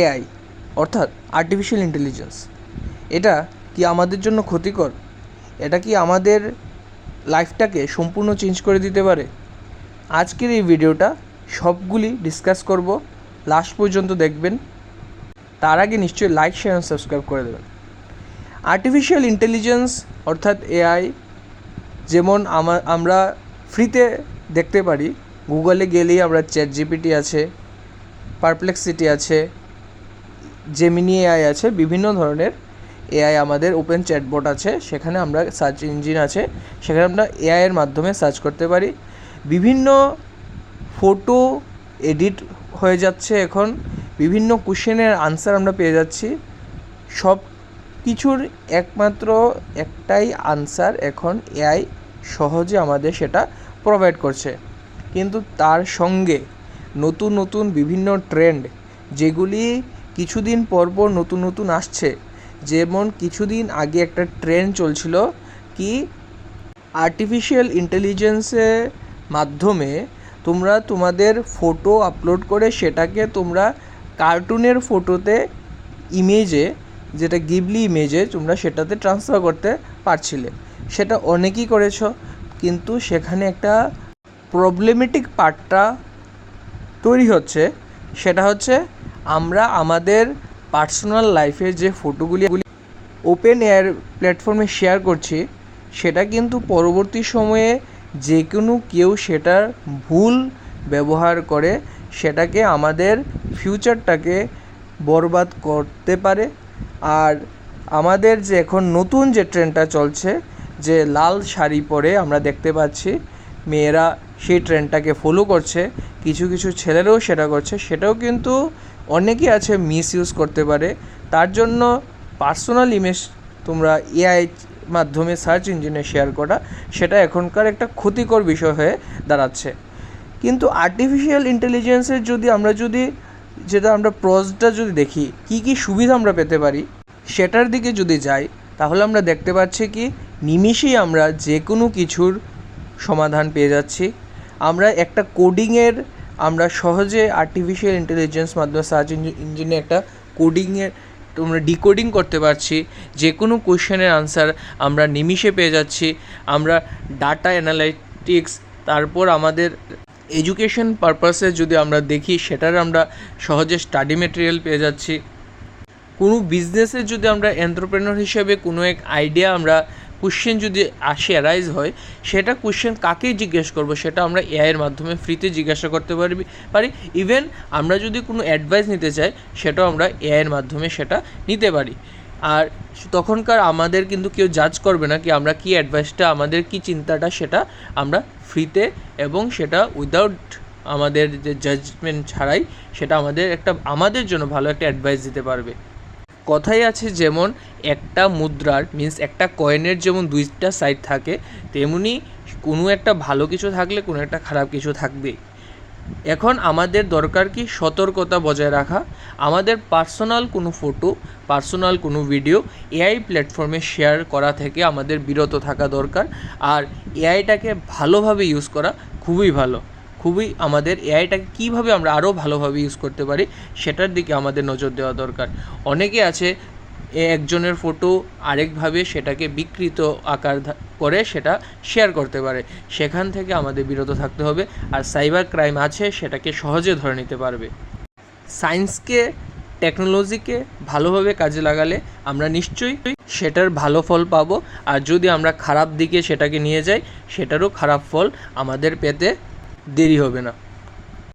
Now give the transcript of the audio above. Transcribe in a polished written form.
AI অর্থাৎ artificial intelligence, এটা কি আমাদের জন্য ক্ষতিকর? এটা কি আমাদের লাইফটাকে সম্পূর্ণ চেঞ্জ করে দিতে পারে? আজকের এই ভিডিওটা সবগুলি ডিসকাস করব, লাস্ট পর্যন্ত দেখবেন। তার আগে নিশ্চয়ই লাইক, শেয়ার এবং সাবস্ক্রাইব করে দেবেন। আর্টিফিশিয়াল ইন্টেলিজেন্স অর্থাৎ এআই যেমন আমরা ফ্রিতে দেখতে পারি, গুগলে গেলেই আমরা চ্যাটজিপিটি আছে, পারপ্লেক্সিটি আছে, জেমিনি এআই আছে, বিভিন্ন ধরনের এআই আমাদের ওপেন চ্যাটবট আছে, সেখানে আমরা সার্চ ইঞ্জিন আছে, সেখানে আমরা এআইয়ের মাধ্যমে সার্চ করতে পারি। বিভিন্ন ফটো এডিট হয়ে যাচ্ছে এখন, বিভিন্ন কোশ্চেনের আনসার আমরা পেয়ে যাচ্ছি। সব কিছুর একমাত্র একটাই আনসার এখন এআই সহজে আমাদের সেটা প্রোভাইড করছে। কিন্তু তার সঙ্গে নতুন নতুন বিভিন্ন ট্রেন্ড, যেগুলি কিছুদিন পর পর নতুন নতুন আসছে। যেমন কিছুদিন আগে একটা ট্রেন্ড চলছিল কি আর্টিফিশিয়াল ইন্টেলিজেন্সের মাধ্যমে তোমরা তোমাদের ফটো আপলোড করে সেটাকে তোমরা কার্টুনের ফটোতে ইমেজে, যেটা গিবলি ইমেজে, তোমরা সেটাতে ট্রান্সফার করতে পারছিলে। সেটা অনেকেই করেছো, কিন্তু সেখানে একটা প্রবলেমেটিক পার্টটা তৈরি হচ্ছে। সেটা হচ্ছে আমরা আমাদের পার্সোনাল লাইফের যে ফটোগুলি ওপেন এআই প্ল্যাটফর্মে শেয়ার করছি, সেটা কিন্তু পরবর্তী সময়ে যে কোনো কেউ সেটার ভুল ব্যবহার করে সেটাকে আমাদের ফিউচারটাকে বরবাদ করতে পারে। আর আমাদের যে এখন নতুন যে ট্রেন্ডটা চলছে, যে লাল শাড়ি পরে আমরা দেখতে পাচ্ছি মেয়েরা সেই ট্রেন্ডটাকে ফলো করছে, কিছু কিছু ছেলেরাও সেটা করছে, সেটাও কিন্তু অনেকেই আছে মিস ইউজ করতে পারে। তার জন্য পার্সোনাল ইমেজ তোমরা এআই মাধ্যমে সার্চ ইঞ্জিনে শেয়ার করা, সেটা এখনকার একটা ক্ষতিকর বিষয় হয়ে দাঁড়াচ্ছে। কিন্তু আর্টিফিশিয়াল ইন্টেলিজেন্সের যেটা আমরা প্রসটা যদি দেখি, কি সুবিধা আমরা পেতে পারি সেটার দিকে যদি যাই, তাহলে আমরা দেখতে পাচ্ছি কি নিমিষেই আমরা যে কোনো কিছুর সমাধান পেয়ে যাচ্ছি। আমরা একটা কোডিংয়ের আমরা সহজে আর্টিফিশিয়াল ইন্টেলিজেন্স মাধ্যমে সার্চ ইঞ্জিনে একটা কোডিংয়ের তোমরা ডিকোডিং করতে পারছি। যে কোনো কোয়েশ্চেনের আনসার আমরা নিমিষে পেয়ে যাচ্ছি। আমরা ডাটা অ্যানালাইটিক্স, তারপর আমাদের এডুকেশন পারপাসে যদি আমরা দেখি, সেটার আমরা সহজে স্টাডি মেটেরিয়াল পেয়ে যাচ্ছি। কোনো বিজনেসের যদি আমরা এন্টারপ্রেনার হিসেবে কোনো এক আইডিয়া আমরা কোশ্চেন যদি অ্যারাইজ হয়, সেটা কোশ্চেন কাকে জিজ্ঞেস করব সেটা আমরা এআইয়ের মাধ্যমে ফ্রিতে জিজ্ঞাসা করতে পারি। ইভেন আমরা যদি কোনো অ্যাডভাইস নিতে চাই, সেটাও আমরা এআইয়ের মাধ্যমে সেটা নিতে পারি। আর তখনকার আমাদের কিন্তু কেউ জাজ করবে না কি আমরা কি অ্যাডভাইসটা, আমাদের কি চিন্তাটা, সেটা আমরা ফ্রিতে এবং সেটা উইদাউট আমাদের যে জাজমেন্ট ছাড়াই সেটা আমাদের জন্য ভালো একটা অ্যাডভাইস দিতে পারবে। কথাই আছে যেমন একটা মুদ্রার একটা কয়েনের যেমন দুইটা সাইড থাকে, তেমনি কোনো একটা ভালো কিছু থাকলে কোনো একটা খারাপ কিছু থাকবেই। এখন আমাদের দরকার কি সতর্কতা বজায় রাখা। আমাদের পার্সোনাল কোনো ফটো, পার্সোনাল কোনো ভিডিও এআই প্ল্যাটফর্মে শেয়ার করা থেকে আমাদের বিরত থাকা দরকার। আর এআইটাকে ভালোভাবে ইউজ করা খুবই আমাদের এআইটাকে কীভাবে আমরা আরও ভালোভাবে ইউজ করতে পারি সেটার দিকে আমাদের নজর দেওয়া দরকার। অনেকে আছে একজনের ফটো আরেকভাবে সেটাকে বিকৃত আকার করে সেটা শেয়ার করতে পারে, সেখান থেকে আমাদের বিরত থাকতে হবে। আর সাইবার ক্রাইম আছে, সেটাকে সহজে ধরে নিতে পারবে। সায়েন্সকে, টেকনোলজিকে ভালোভাবে কাজে লাগালে আমরা নিশ্চয়ই সেটার ভালো ফল পাবো। আর যদি আমরা খারাপ দিকে সেটাকে নিয়ে যাই, সেটারও খারাপ ফল আমাদের পেতে দেরি হবে না।